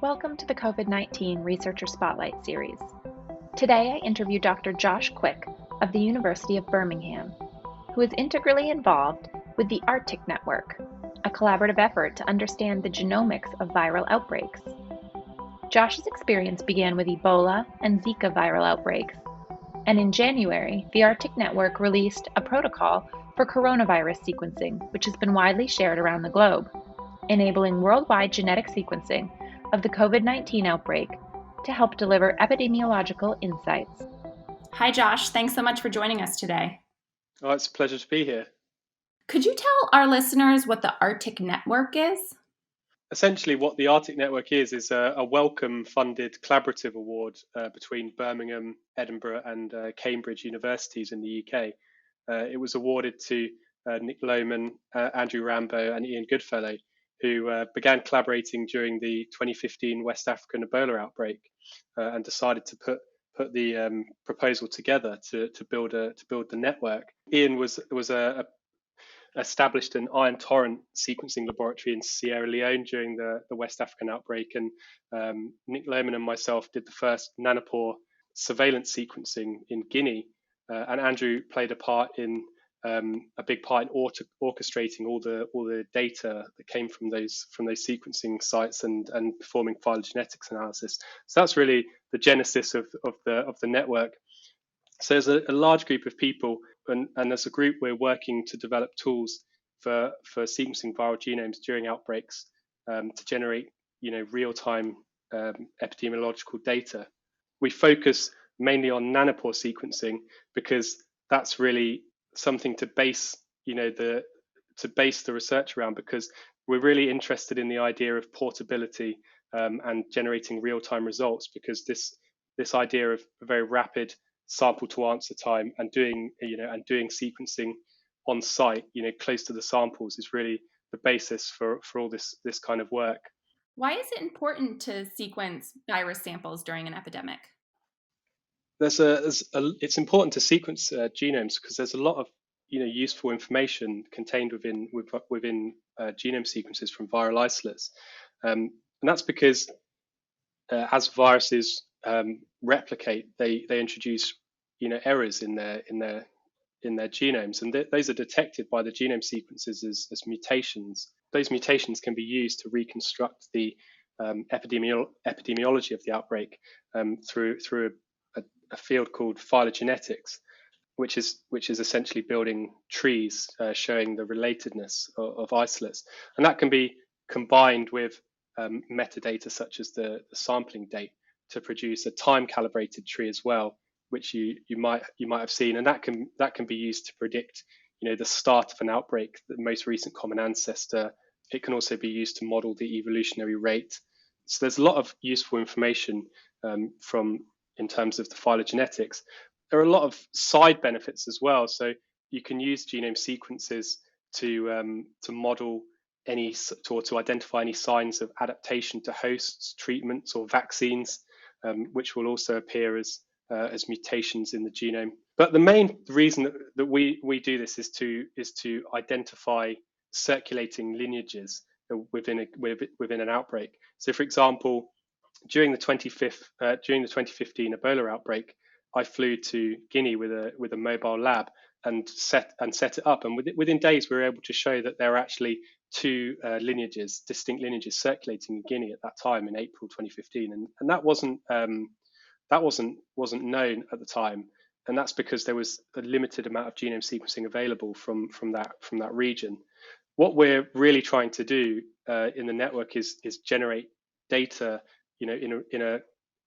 Welcome to the COVID-19 Researcher Spotlight Series. Today I interview Dr. Josh Quick of the University of Birmingham, who is integrally involved with the ARTIC Network, a collaborative effort to understand the genomics of viral outbreaks. Josh's experience began with Ebola and Zika viral outbreaks, and in January, the ARTIC Network released a protocol for coronavirus sequencing, which has been widely shared around the globe, enabling worldwide genetic sequencing of the COVID-19 outbreak to help deliver epidemiological insights. Hi, Josh. Thanks so much for joining us today. Oh, it's a pleasure to be here. Could you tell our listeners what the ARTIC Network is? Essentially, what the ARTIC Network is a Wellcome-funded collaborative award between Birmingham, Edinburgh, and Cambridge universities in the UK. It was awarded to Nick Lohman, Andrew Rambo, and Ian Goodfellow, who began collaborating during the 2015 West African Ebola outbreak and decided to put the proposal together to build the network. Ian was established an iron torrent sequencing laboratory in Sierra Leone during the West African outbreak, and Nick Lohman and myself did the first nanopore surveillance sequencing in Guinea, and Andrew played a big part in orchestrating all the data that came from those sequencing sites and performing phylogenetics analysis. So that's really the genesis of the network. So there's a large group of people, and as a group, we're working to develop tools for sequencing viral genomes during outbreaks to generate real-time epidemiological data. We focus mainly on nanopore sequencing because that's really something to base the research around, because we're really interested in the idea of portability and generating real-time results, because this idea of a very rapid sample to answer time and doing sequencing on site close to the samples is really the basis for all this kind of work. Why is it important to sequence virus samples during an epidemic? It's important to sequence genomes because there's a lot of useful information contained within genome sequences from viral isolates, and that's because as viruses replicate, they introduce errors in their genomes, and those are detected by the genome sequences as mutations. Those mutations can be used to reconstruct the epidemiology of the outbreak through a field called phylogenetics, which is essentially building trees showing the relatedness of isolates, and that can be combined with metadata such as the sampling date to produce a time calibrated tree as well, which you might have seen, and that can be used to predict the start of an outbreak, the most recent common ancestor. It can also be used to model the evolutionary rate. So there's a lot of useful information in terms of the phylogenetics. There are a lot of side benefits as well. So you can use genome sequences to model to identify any signs of adaptation to hosts, treatments, or vaccines, which will also appear as mutations in the genome. But the main reason that we do this is to identify circulating lineages within an outbreak. So, for example, during the 2015 Ebola outbreak, I flew to Guinea with a mobile lab and set it up, and within days we were able to show that there are actually two distinct lineages circulating in Guinea at that time in April 2015, and that wasn't known at the time, and that's because there was a limited amount of genome sequencing available from that region. What we're really trying to do in the network is generate data, in a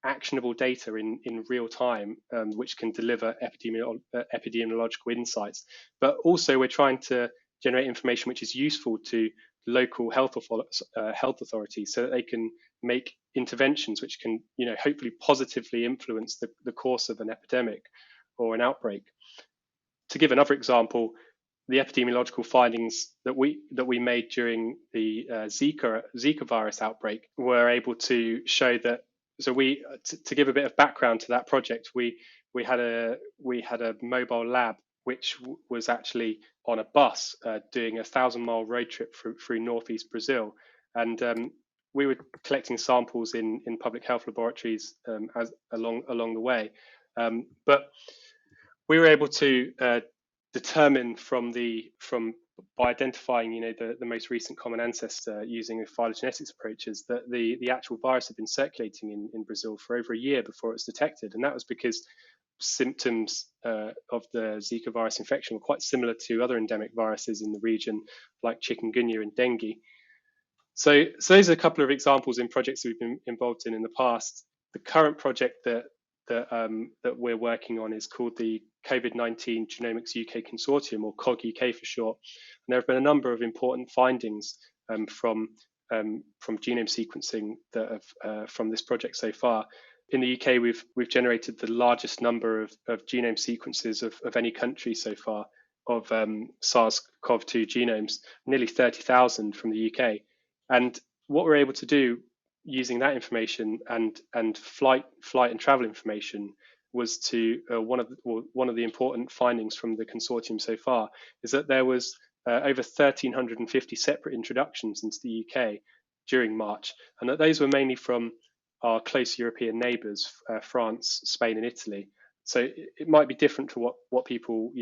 actionable data in real time, which can deliver epidemiological insights. But also we're trying to generate information which is useful to local health authorities, so that they can make interventions which can hopefully positively influence the course of an epidemic or an outbreak. To give another example, the epidemiological findings that we made during the Zika virus outbreak were able to show that. So to give a bit of background to that project, we had a mobile lab which was actually on a bus doing a 1,000-mile road trip through northeast Brazil, and we were collecting samples in public health laboratories as along the way, but we were able to determine by identifying, the most recent common ancestor using phylogenetics approaches, that the actual virus had been circulating in Brazil for over a year before it was detected, and that was because symptoms of the Zika virus infection were quite similar to other endemic viruses in the region, like chikungunya and dengue. So those are a couple of examples in projects that we've been involved in the past. The current project that we're working on is called the COVID-19 Genomics UK Consortium, or COG UK for short. And there have been a number of important findings from genome sequencing that have from this project so far. In the UK, we've generated the largest number of genome sequences of any country so far of SARS-CoV-2 genomes, nearly 30,000 from the UK. And what we're able to do using that information and flight and travel information was to one of the important findings from the consortium so far is that there was over 1,350 separate introductions into the UK during March, and that those were mainly from our close European neighbours, France, Spain, and Italy. So it might be different to what people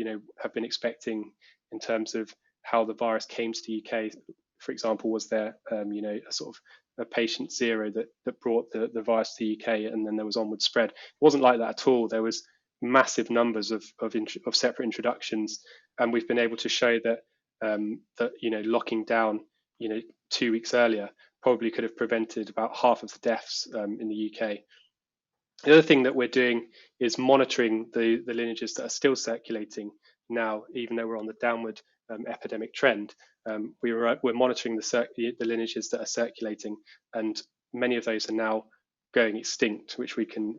have been expecting in terms of how the virus came to the UK. For example, was there a sort of a patient zero that brought the virus to the UK, and then there was onward spread? It wasn't like that at all. There was massive numbers of separate introductions, and we've been able to show that locking down 2 weeks earlier probably could have prevented about half of the deaths in the UK. The other thing that we're doing is monitoring the lineages that are still circulating now, even though we're on the downward epidemic trend. We're monitoring the lineages that are circulating, and many of those are now going extinct, which we can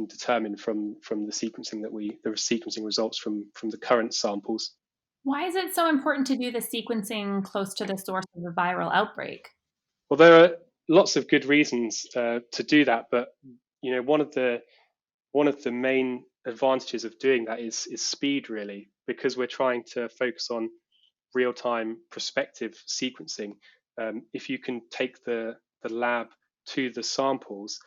determine from the sequencing results from the current samples. Why is it so important to do the sequencing close to the source of a viral outbreak? Well, there are lots of good reasons to do that, but one of the main advantages of doing that is speed, really, because we're trying to focus on real-time prospective sequencing. If you can take the lab to the samples,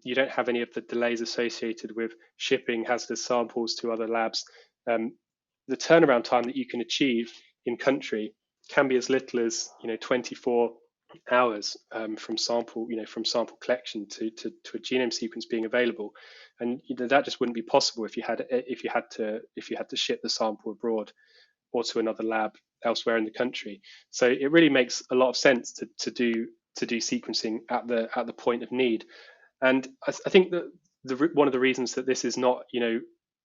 you don't have any of the delays associated with shipping hazardous samples to other labs. The turnaround time that you can achieve in country can be as little as 24 hours from sample collection to a genome sequence being available, and that just wouldn't be possible if you had to ship the sample abroad or to another lab elsewhere in the country. So it really makes a lot of sense to do sequencing at the point of need. And I think that one of the reasons that this is not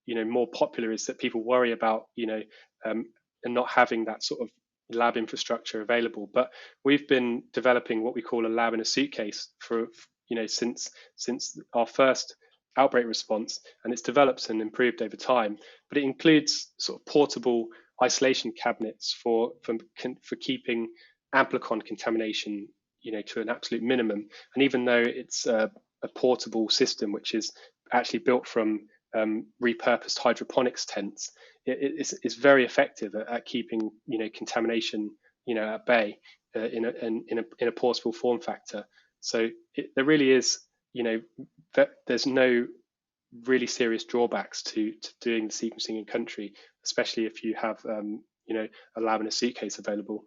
more popular is that people worry about and not having that sort of lab infrastructure available. But we've been developing what we call a lab in a suitcase for since our first outbreak response, and it's developed and improved over time. But it includes sort of portable isolation cabinets for keeping amplicon contamination to an absolute minimum. And even though it's a portable system which is actually built from repurposed hydroponics tents, it's very effective at keeping contamination at bay in a portable form factor. So there really is there's no really serious drawbacks to doing the sequencing in country, especially if you have a lab in a suitcase available.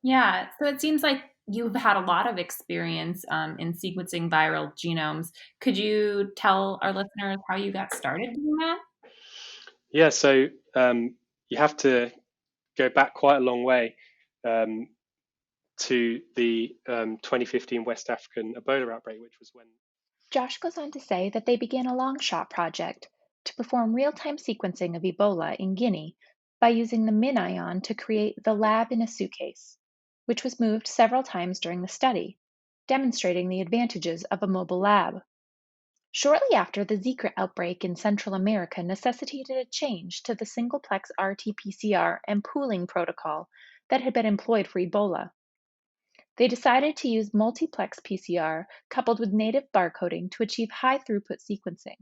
Yeah, so it seems like you've had a lot of experience in sequencing viral genomes. Could you tell our listeners how you got started doing that? Yeah, so you have to go back quite a long way to the 2015 West African Ebola outbreak, which was when... Josh goes on to say that they began a long shot project to perform real-time sequencing of Ebola in Guinea by using the MinION to create the lab in a suitcase, which was moved several times during the study, demonstrating the advantages of a mobile lab. Shortly after, the Zika outbreak in Central America necessitated a change to the singleplex RT-PCR and pooling protocol that had been employed for Ebola. They decided to use multiplex PCR coupled with native barcoding to achieve high throughput sequencing.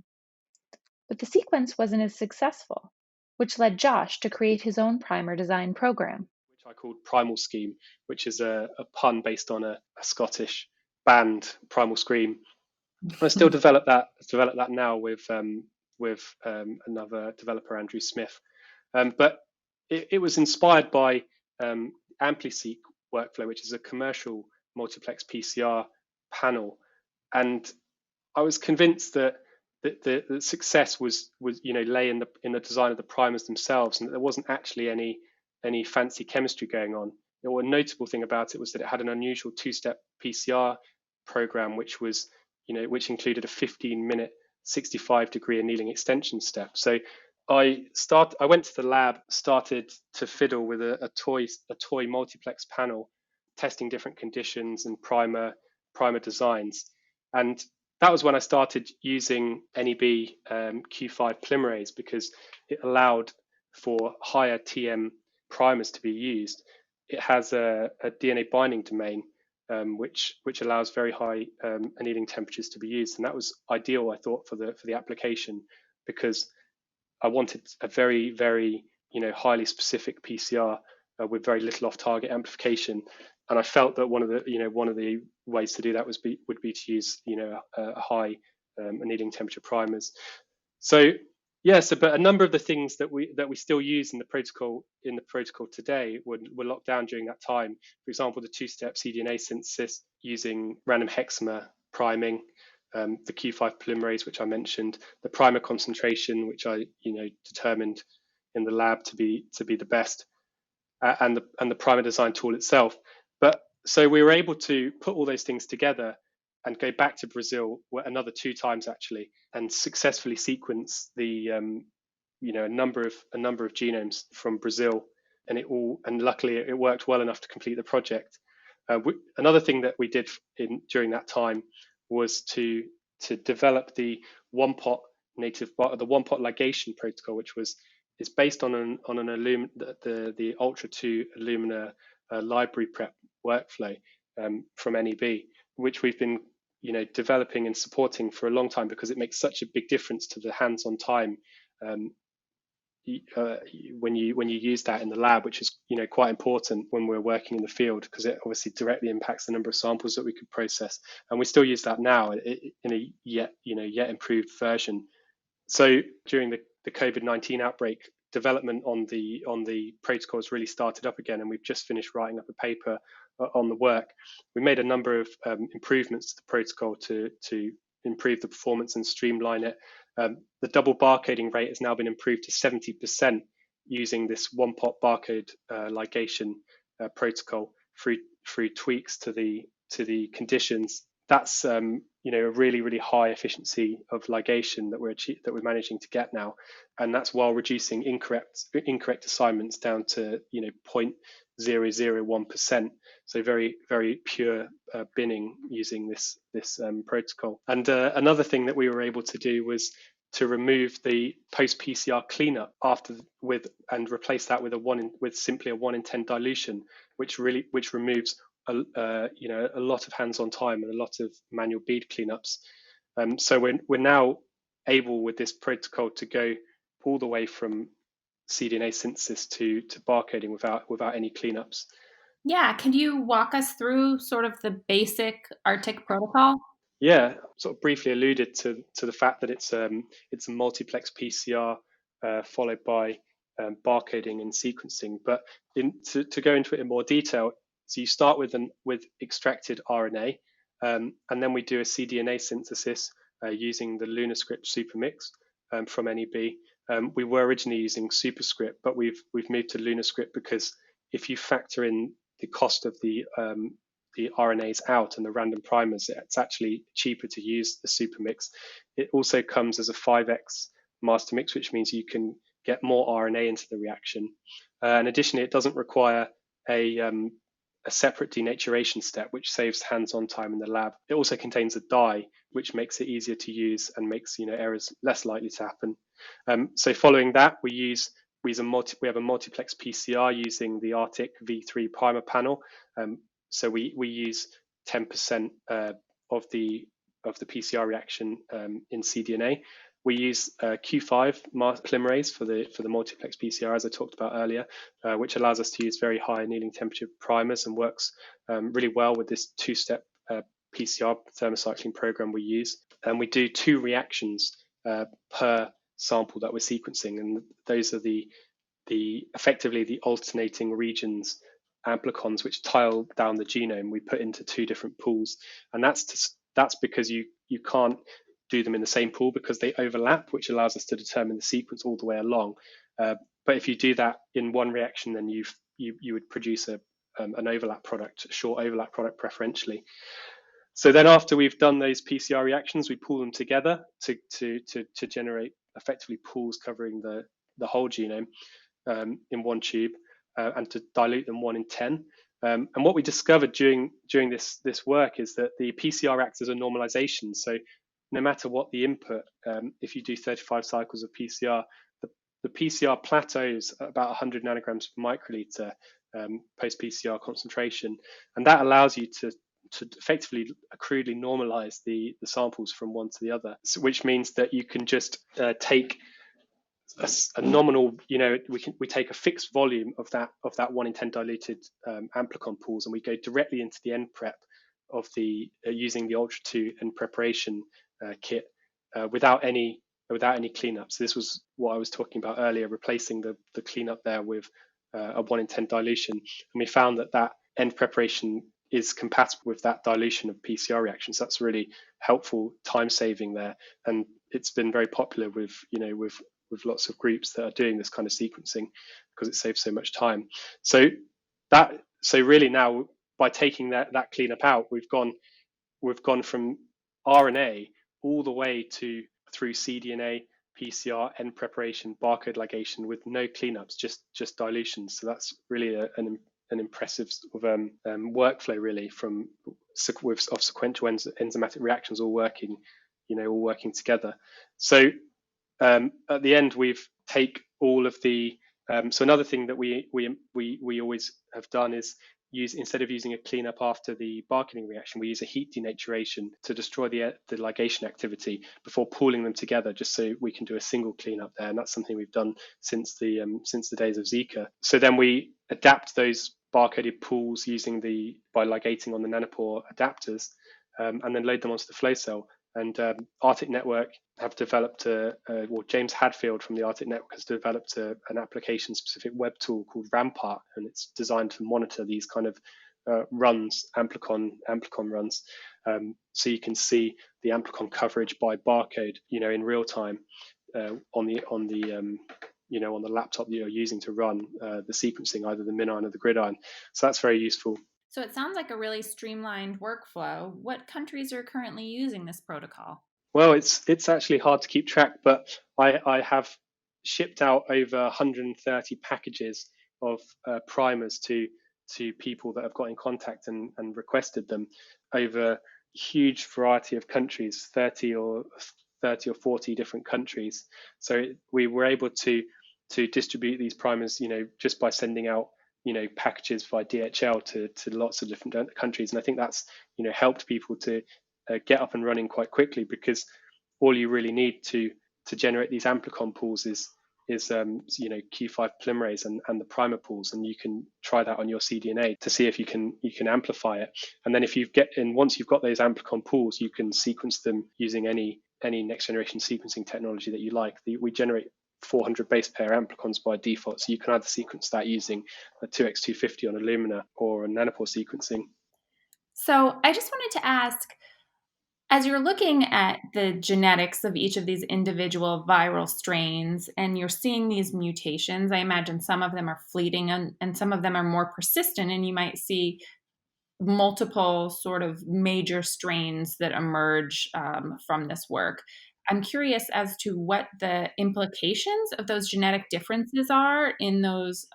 But the sequence wasn't as successful, which led Josh to create his own primer design program. which I called Primal Scheme, which is a pun based on a Scottish band, Primal Scream. I still develop that now with another developer, Andrew Smith. But it was inspired by AmpliSeq workflow, which is a commercial multiplex PCR panel, and I was convinced that the success was lay in the design of the primers themselves, and that there wasn't actually any fancy chemistry going on. The one notable thing about it was that it had an unusual two-step PCR program, which included a 15-minute 65-degree annealing extension step. So I went to the lab, started to fiddle with a toy multiplex panel, testing different conditions and primer designs, and that was when I started using NEB Q5 polymerase, because it allowed for higher TM primers to be used. It has a DNA binding domain, which allows very high annealing temperatures to be used, and that was ideal, I thought, for the application, because I wanted a very, very highly specific PCR with very little off-target amplification. And I felt that one of the ways to do that would be to use a high annealing temperature primers. So but a number of the things that we still use in the protocol today were locked down during that time. For example, the two-step cDNA synthesis using random hexamer priming, the Q5 polymerase, which I mentioned, the primer concentration, which I determined in the lab to be the best, and the primer design tool itself. But so we were able to put all those things together and go back to Brazil another 2 times actually, and successfully sequence the a number of genomes from Brazil, and luckily it worked well enough to complete the project. Another thing that we did during that time was to develop the one-pot ligation protocol, which is based on the Ultra 2 Illumina library prep workflow from NEB, which we've been developing and supporting for a long time, because it makes such a big difference to the hands-on time when you use that in the lab, which is quite important when we're working in the field, because it obviously directly impacts the number of samples that we could process, and we still use that now in a yet improved version. So during the COVID-19 outbreak, development on the protocols really started up again, and we've just finished writing up a paper on the work. We made a number of improvements to the protocol to improve the performance and streamline it. The double barcoding rate has now been improved to 70% using this one-pot barcode ligation protocol through tweaks to the conditions. That's a really, really high efficiency of ligation that we're managing to get now, and that's while reducing incorrect assignments down to 0.001%. So very, very pure binning using this protocol. And another thing that we were able to do was to remove the post PCR cleanup and replace that with simply a 1 in 10 dilution, which removes a lot of hands-on time and a lot of manual bead cleanups. So we're now able with this protocol to go all the way from cDNA synthesis to barcoding without any cleanups. Yeah, can you walk us through sort of the basic ARTIC protocol? Yeah, sort of briefly alluded to the fact that it's a multiplex PCR followed by barcoding and sequencing. But to go into it in more detail, so you start with extracted RNA, and then we do a cDNA synthesis using the LunaScript supermix from NEB. We were originally using Superscript, but we've moved to LunaScript because if you factor in the cost of the RNAs out and the random primers, it's actually cheaper to use the supermix. It also comes as a 5x master mix, which means you can get more RNA into the reaction. And additionally, it doesn't require a separate denaturation step, which saves hands-on time in the lab. It also contains a dye, which makes it easier to use and makes errors less likely to happen. So following that, we have a multiplex PCR using the ARTIC V3 primer panel. So we use 10% of the PCR reaction in cDNA, We use Q5 polymerase for the multiplex PCR, as I talked about earlier, which allows us to use very high annealing temperature primers and works really well with this two-step PCR thermocycling program we use. And we do 2 reactions per sample that we're sequencing, and those are the effectively the alternating regions amplicons which tile down the genome. We put into 2 different pools, and that's because you can't do them in the same pool because they overlap, which allows us to determine the sequence all the way along. But if you do that in one reaction, then you would produce an overlap product, a short overlap product preferentially. So then after we've done those PCR reactions, we pool them together to generate effectively pools covering the whole genome in one tube, and to dilute them 1 in 10. And what we discovered during this work is that the PCR acts as a normalization. So no matter what the input, if you do 35 cycles of PCR, the PCR plateaus at about 100 nanograms per microliter post-PCR concentration, and that allows you to effectively crudely normalize the samples from one to the other, which means that you can just take a nominal, we take a fixed volume of that 1 in 10 diluted amplicon pools, and we go directly into the end prep of the using the Ultra 2 end preparation kit without any cleanup. So this was what I was talking about earlier, replacing the cleanup there with a 1 in 10 dilution, and we found that end preparation is compatible with that dilution of PCR reactions. That's really helpful time saving there, and it's been very popular with lots of groups that are doing this kind of sequencing because it saves so much time. So really now, by taking that cleanup out, we've gone from RNA all the way through cDNA, PCR, end preparation, barcode ligation with no cleanups, just dilutions. So that's really an impressive sort of workflow, really, of sequential enzymatic reactions all working together. So at the end, we've take all of the. So another thing that we always have done is instead of using a cleanup after the barcoding reaction, we use a heat denaturation to destroy the ligation activity before pooling them together, just so we can do a single cleanup there. And that's something we've done since the days of Zika. So then we adapt those barcoded pools by ligating on the nanopore adapters, and then load them onto the flow cell. And ARTIC Network have developed James Hadfield from the ARTIC Network has developed an application-specific web tool called Rampart, and it's designed to monitor these kind of runs, amplicon runs, so you can see the amplicon coverage by barcode, in real time on the laptop that you're using to run the sequencing, either the MinION or the GridION. So that's very useful. So it sounds like a really streamlined workflow. What countries are currently using this protocol? Well, it's actually hard to keep track, but I have shipped out over 130 packages of primers to people that have got in contact and requested them over a huge variety of countries, 30 or 40 different countries. So we were able to distribute these primers, just by sending out packages via DHL to lots of different countries, and I think that's helped people to get up and running quite quickly, because all you really need to generate these amplicon pools is Q5 polymerase and the primer pools, and you can try that on your cDNA to see if you can amplify it. And then once you've got those amplicon pools, you can sequence them using any next generation sequencing technology that you like. We generate 400 base pair amplicons by default, so you can either sequence that using a 2x250 on Illumina or a nanopore sequencing. So I just wanted to ask, as you're looking at the genetics of each of these individual viral strains and you're seeing these mutations, I imagine some of them are fleeting and some of them are more persistent, and you might see multiple sort of major strains that emerge from this work. I'm curious as to what the implications of those genetic differences are in those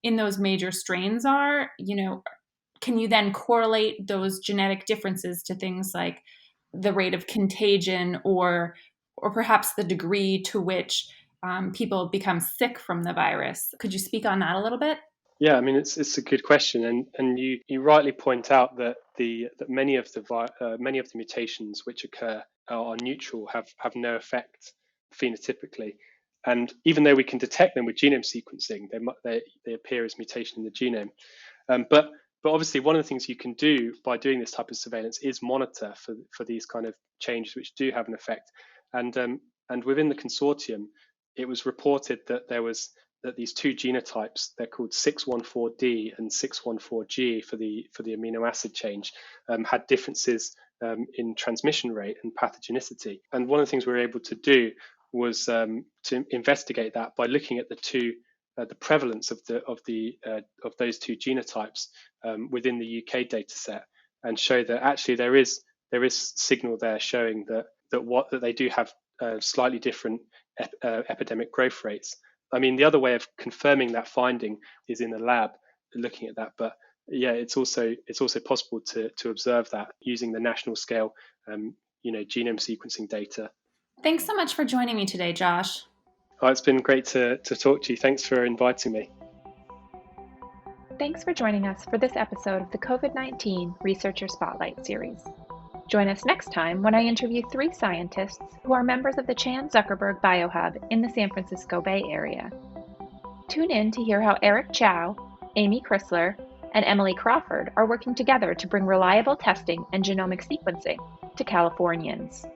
major strains are. Can you then correlate those genetic differences to things like the rate of contagion or perhaps the degree to which people become sick from the virus? Could you speak on that a little bit? Yeah, I mean, it's a good question, and you rightly point out that many of the mutations which occur are neutral, have no effect phenotypically. And even though we can detect them with genome sequencing, they appear as mutation in the genome. But obviously, one of the things you can do by doing this type of surveillance is monitor for these kind of changes which do have an effect. And within the consortium, it was reported that these two genotypes, they're called 614D and 614G for the amino acid change, had differences in transmission rate and pathogenicity. And one of the things we were able to do was to investigate that by looking at the prevalence of those two genotypes within the UK data set, and show that actually there is signal there showing that they do have slightly different epidemic growth rates. I mean, the other way of confirming that finding is in the lab, looking at that. But yeah, it's also possible to observe that using the national scale, genome sequencing data. Thanks so much for joining me today, Josh. Oh, it's been great to talk to you. Thanks for inviting me. Thanks for joining us for this episode of the COVID-19 Researcher Spotlight series. Join us next time when I interview 3 scientists who are members of the Chan Zuckerberg Biohub in the San Francisco Bay Area. Tune in to hear how Eric Chow, Amy Chrysler, and Emily Crawford are working together to bring reliable testing and genomic sequencing to Californians.